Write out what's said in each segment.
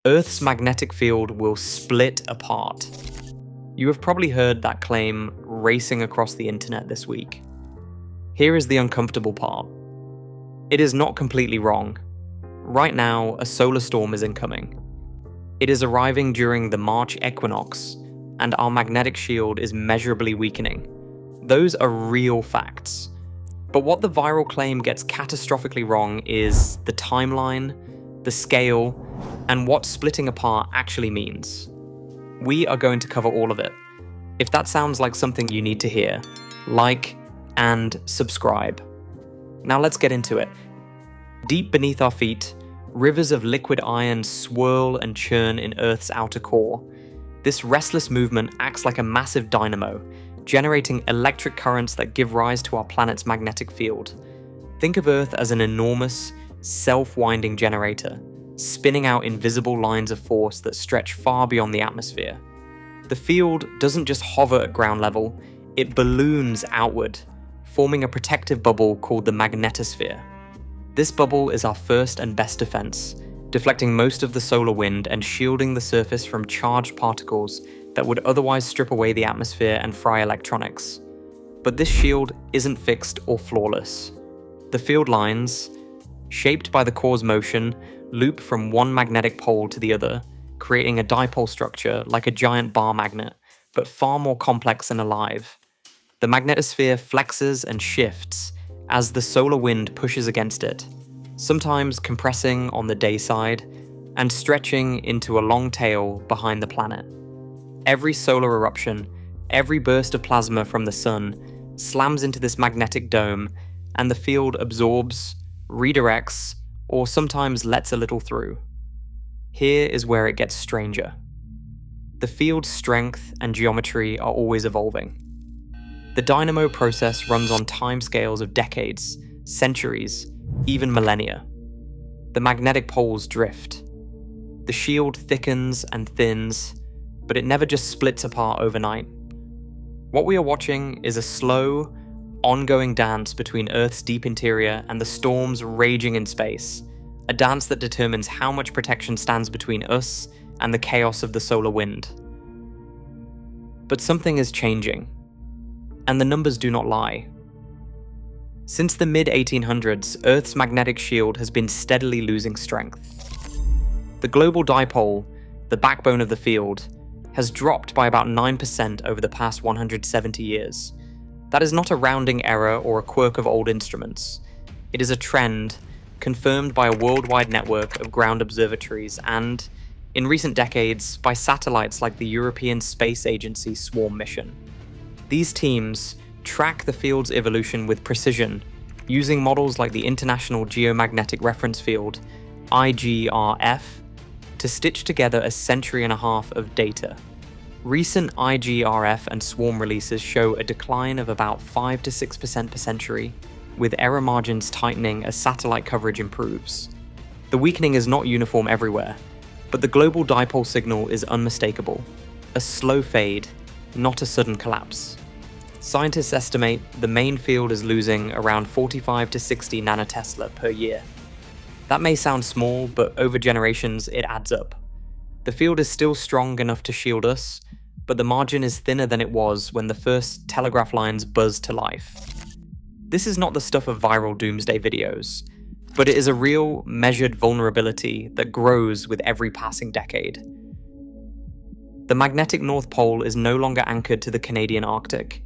Earth's magnetic field will split apart. You have probably heard that claim racing across the internet this week. Here is the uncomfortable part. It is not completely wrong. Right now, a solar storm is incoming. It is arriving during the March equinox, and our magnetic shield is measurably weakening. Those are real facts. But what the viral claim gets catastrophically wrong is the timeline, the scale, and what splitting apart actually means. We are going to cover all of it. If that sounds like something you need to hear, like and subscribe. Now let's get into it. Deep beneath our feet, rivers of liquid iron swirl and churn in Earth's outer core. This restless movement acts like a massive dynamo, generating electric currents that give rise to our planet's magnetic field. Think of Earth as an enormous, self-winding generator, spinning out invisible lines of force that stretch far beyond the atmosphere. The field doesn't just hover at ground level, it balloons outward, forming a protective bubble called the magnetosphere. This bubble is our first and best defense, deflecting most of the solar wind and shielding the surface from charged particles that would otherwise strip away the atmosphere and fry electronics. But this shield isn't fixed or flawless. The field lines, shaped by the core's motion, loop from one magnetic pole to the other, creating a dipole structure like a giant bar magnet, but far more complex and alive. The magnetosphere flexes and shifts as the solar wind pushes against it, sometimes compressing on the day side and stretching into a long tail behind the planet. Every solar eruption, every burst of plasma from the sun slams into this magnetic dome, and the field absorbs, redirects, or sometimes lets a little through. Here is where it gets stranger. The field's strength and geometry are always evolving. The dynamo process runs on timescales of decades, centuries, even millennia. The magnetic poles drift. The shield thickens and thins, but it never just splits apart overnight. What we are watching is a slow, ongoing dance between Earth's deep interior and the storms raging in space, a dance that determines how much protection stands between us and the chaos of the solar wind. But something is changing, and the numbers do not lie. Since the mid-1800s, Earth's magnetic shield has been steadily losing strength. The global dipole, the backbone of the field, has dropped by about 9% over the past 170 years. That is not a rounding error or a quirk of old instruments. It is a trend confirmed by a worldwide network of ground observatories and, in recent decades, by satellites like the European Space Agency Swarm mission. These teams track the field's evolution with precision, using models like the International Geomagnetic Reference Field, IGRF, to stitch together a century and a half of data. Recent IGRF and swarm releases show a decline of about 5 to 6% per century, with error margins tightening as satellite coverage improves. The weakening is not uniform everywhere, but the global dipole signal is unmistakable. A slow fade, not a sudden collapse. Scientists estimate the main field is losing around 45 to 60 nanotesla per year. That may sound small, but over generations it adds up. The field is still strong enough to shield us, but the margin is thinner than it was when the first telegraph lines buzzed to life. This is not the stuff of viral doomsday videos, but it is a real, measured vulnerability that grows with every passing decade. The magnetic North Pole is no longer anchored to the Canadian Arctic.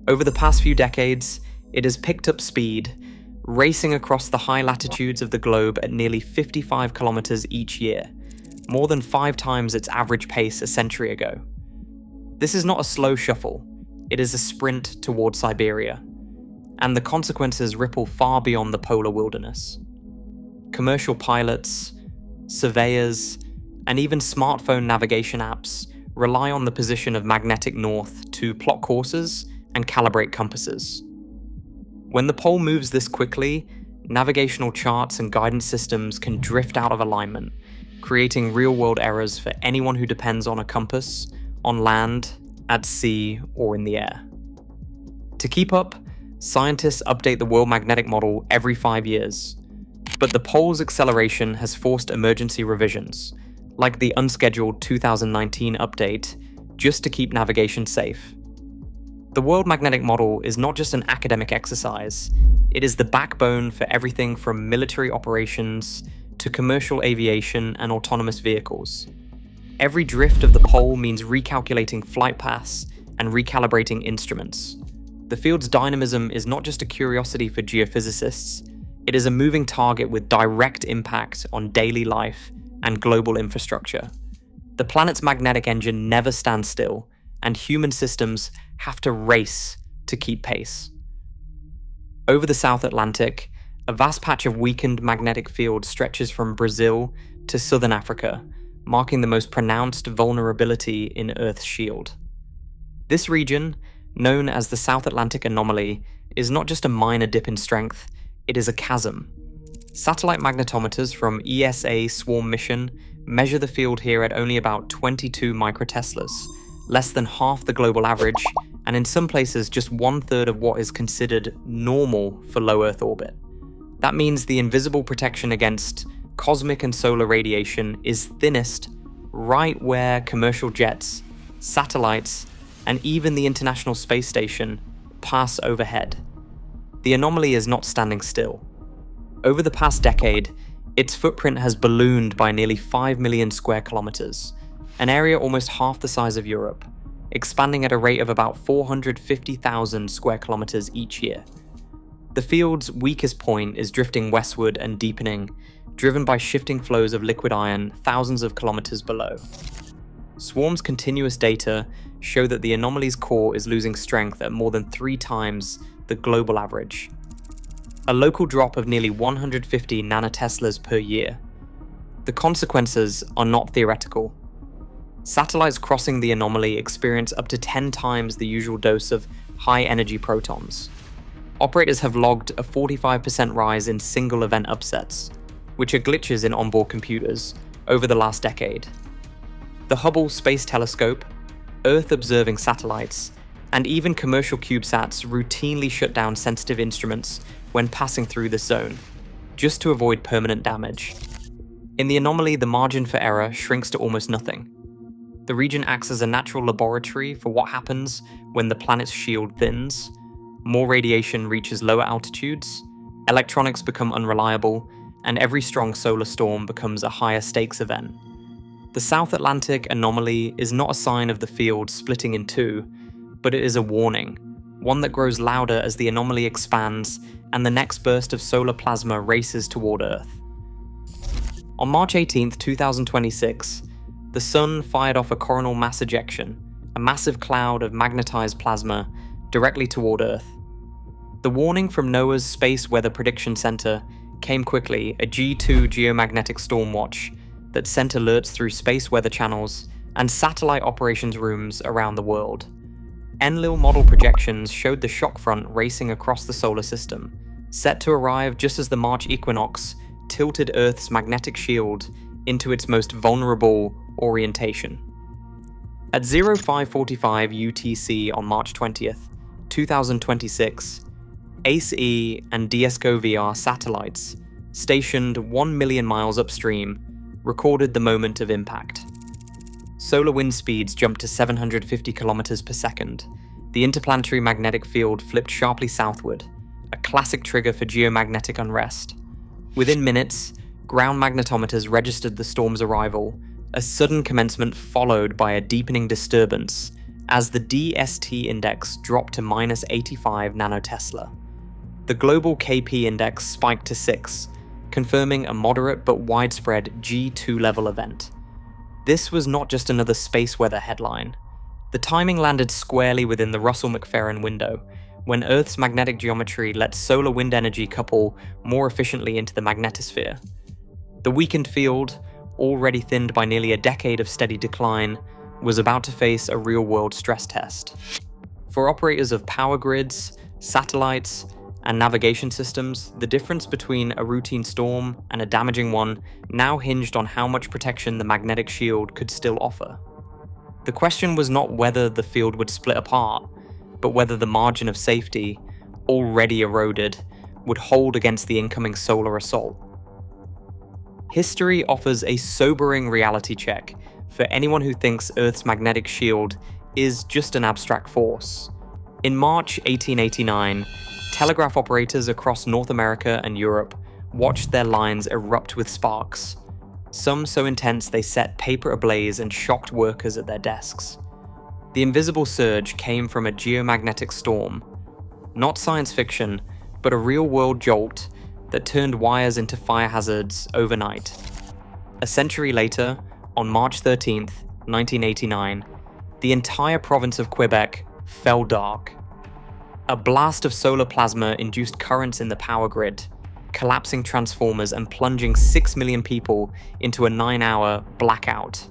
Over the past few decades, it has picked up speed, racing across the high latitudes of the globe at nearly 55 kilometers each year, more than 5 times its average pace a century ago. This is not a slow shuffle, it is a sprint toward Siberia, and the consequences ripple far beyond the polar wilderness. Commercial pilots, surveyors, and even smartphone navigation apps rely on the position of magnetic north to plot courses and calibrate compasses. When the pole moves this quickly, navigational charts and guidance systems can drift out of alignment, creating real-world errors for anyone who depends on a compass, on land, at sea, or in the air. To keep up, scientists update the World Magnetic Model every 5 years, but the pole's acceleration has forced emergency revisions, like the unscheduled 2019 update, just to keep navigation safe. The World Magnetic Model is not just an academic exercise, it is the backbone for everything from military operations to commercial aviation and autonomous vehicles. Every drift of the pole means recalculating flight paths and recalibrating instruments. The field's dynamism is not just a curiosity for geophysicists, it is a moving target with direct impact on daily life and global infrastructure. The planet's magnetic engine never stands still, and human systems have to race to keep pace. Over the South Atlantic, a vast patch of weakened magnetic field stretches from Brazil to southern Africa, marking the most pronounced vulnerability in Earth's shield. This region, known as the South Atlantic Anomaly, is not just a minor dip in strength, it is a chasm. Satellite magnetometers from ESA Swarm mission measure the field here at only about 22 microteslas, less than half the global average, and in some places just 1/3 of what is considered normal for low Earth orbit. That means the invisible protection against cosmic and solar radiation is thinnest right where commercial jets, satellites, and even the International Space Station pass overhead. The anomaly is not standing still. Over the past decade, its footprint has ballooned by nearly 5 million square kilometers, an area almost half the size of Europe, expanding at a rate of about 450,000 square kilometers each year. The field's weakest point is drifting westward and deepening, driven by shifting flows of liquid iron thousands of kilometers below. Swarm's continuous data show that the anomaly's core is losing strength at more than 3 times the global average. A local drop of nearly 150 nanoteslas per year. The consequences are not theoretical. Satellites crossing the anomaly experience up to 10 times the usual dose of high-energy protons. Operators have logged a 45% rise in single-event upsets, which are glitches in onboard computers, over the last decade. The Hubble Space Telescope, Earth-observing satellites, and even commercial CubeSats routinely shut down sensitive instruments when passing through this zone, just to avoid permanent damage. In the anomaly, the margin for error shrinks to almost nothing. The region acts as a natural laboratory for what happens when the planet's shield thins, more radiation reaches lower altitudes, electronics become unreliable, and every strong solar storm becomes a higher stakes event. The South Atlantic Anomaly is not a sign of the field splitting in two, but it is a warning, one that grows louder as the anomaly expands and the next burst of solar plasma races toward Earth. On March 18, 2026, the Sun fired off a coronal mass ejection, a massive cloud of magnetized plasma, directly toward Earth. The warning from NOAA's Space Weather Prediction Center came quickly, a G2 geomagnetic storm watch that sent alerts through space weather channels and satellite operations rooms around the world. Enlil model projections showed the shock front racing across the solar system, set to arrive just as the March equinox tilted Earth's magnetic shield into its most vulnerable orientation. At 0545 UTC on March 20th, 2026, ACE-E and DSCO-VR satellites, stationed 1 million miles upstream, recorded the moment of impact. Solar wind speeds jumped to 750 kilometers per second. The interplanetary magnetic field flipped sharply southward, a classic trigger for geomagnetic unrest. Within minutes, ground magnetometers registered the storm's arrival, a sudden commencement followed by a deepening disturbance as the DST index dropped to -85 nanotesla. The global KP index spiked to 6, confirming a moderate but widespread G2 level event. This was not just another space weather headline. The timing landed squarely within the Russell-mcpherron window, when Earth's magnetic geometry lets solar wind energy couple more efficiently into the magnetosphere. The weakened field, already thinned by nearly a decade of steady decline, was about to face a real-world stress test. For operators of power grids, satellites, and navigation systems, the difference between a routine storm and a damaging one now hinged on how much protection the magnetic shield could still offer. The question was not whether the field would split apart, but whether the margin of safety, already eroded, would hold against the incoming solar assault. History offers a sobering reality check for anyone who thinks Earth's magnetic shield is just an abstract force. In March 1889, telegraph operators across North America and Europe watched their lines erupt with sparks, some so intense they set paper ablaze and shocked workers at their desks. The invisible surge came from a geomagnetic storm, not science fiction, but a real-world jolt that turned wires into fire hazards overnight. A century later, on March 13th, 1989, the entire province of Quebec fell dark. A blast of solar plasma induced currents in the power grid, collapsing transformers and plunging 6 million people into a 9-hour blackout.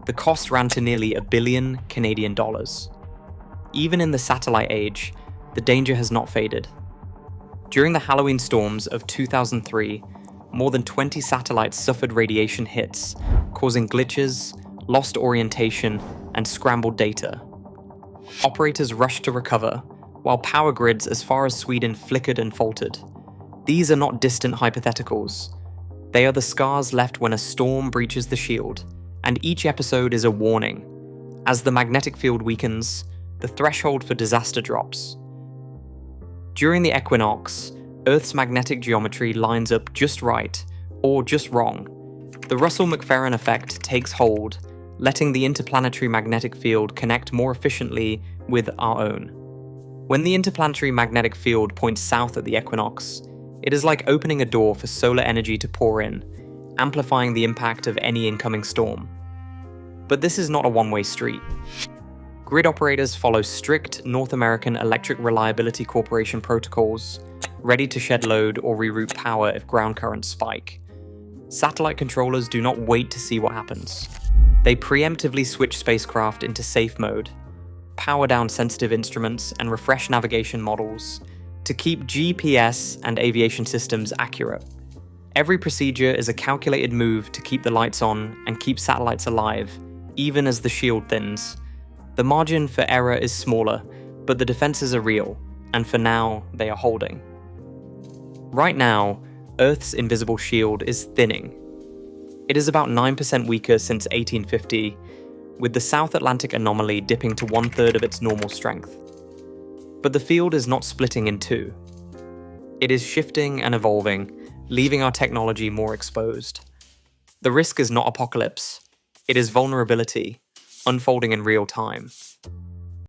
The cost ran to nearly $1 billion Canadian dollars. Even in the satellite age, the danger has not faded. During the Halloween storms of 2003, more than 20 satellites suffered radiation hits, causing glitches, lost orientation, and scrambled data. Operators rushed to recover, while power grids as far as Sweden flickered and faltered. These are not distant hypotheticals. They are the scars left when a storm breaches the shield, and each episode is a warning. As the magnetic field weakens, the threshold for disaster drops. During the equinox, Earth's magnetic geometry lines up just right, or just wrong. The Russell-mcpherron effect takes hold, letting the interplanetary magnetic field connect more efficiently with our own. When the interplanetary magnetic field points south at the equinox, it is like opening a door for solar energy to pour in, amplifying the impact of any incoming storm. But this is not a one-way street. Grid operators follow strict North American Electric Reliability Corporation protocols, ready to shed load or reroute power if ground currents spike. Satellite controllers do not wait to see what happens. They preemptively switch spacecraft into safe mode, power down sensitive instruments, and refresh navigation models to keep GPS and aviation systems accurate. Every procedure is a calculated move to keep the lights on and keep satellites alive, even as the shield thins. The margin for error is smaller, but the defenses are real, and for now, they are holding. Right now, Earth's invisible shield is thinning. It is about 9% weaker since 1850, with the South Atlantic Anomaly dipping to 1/3 of its normal strength. But the field is not splitting in two. It is shifting and evolving, leaving our technology more exposed. The risk is not apocalypse, it is vulnerability, unfolding in real time.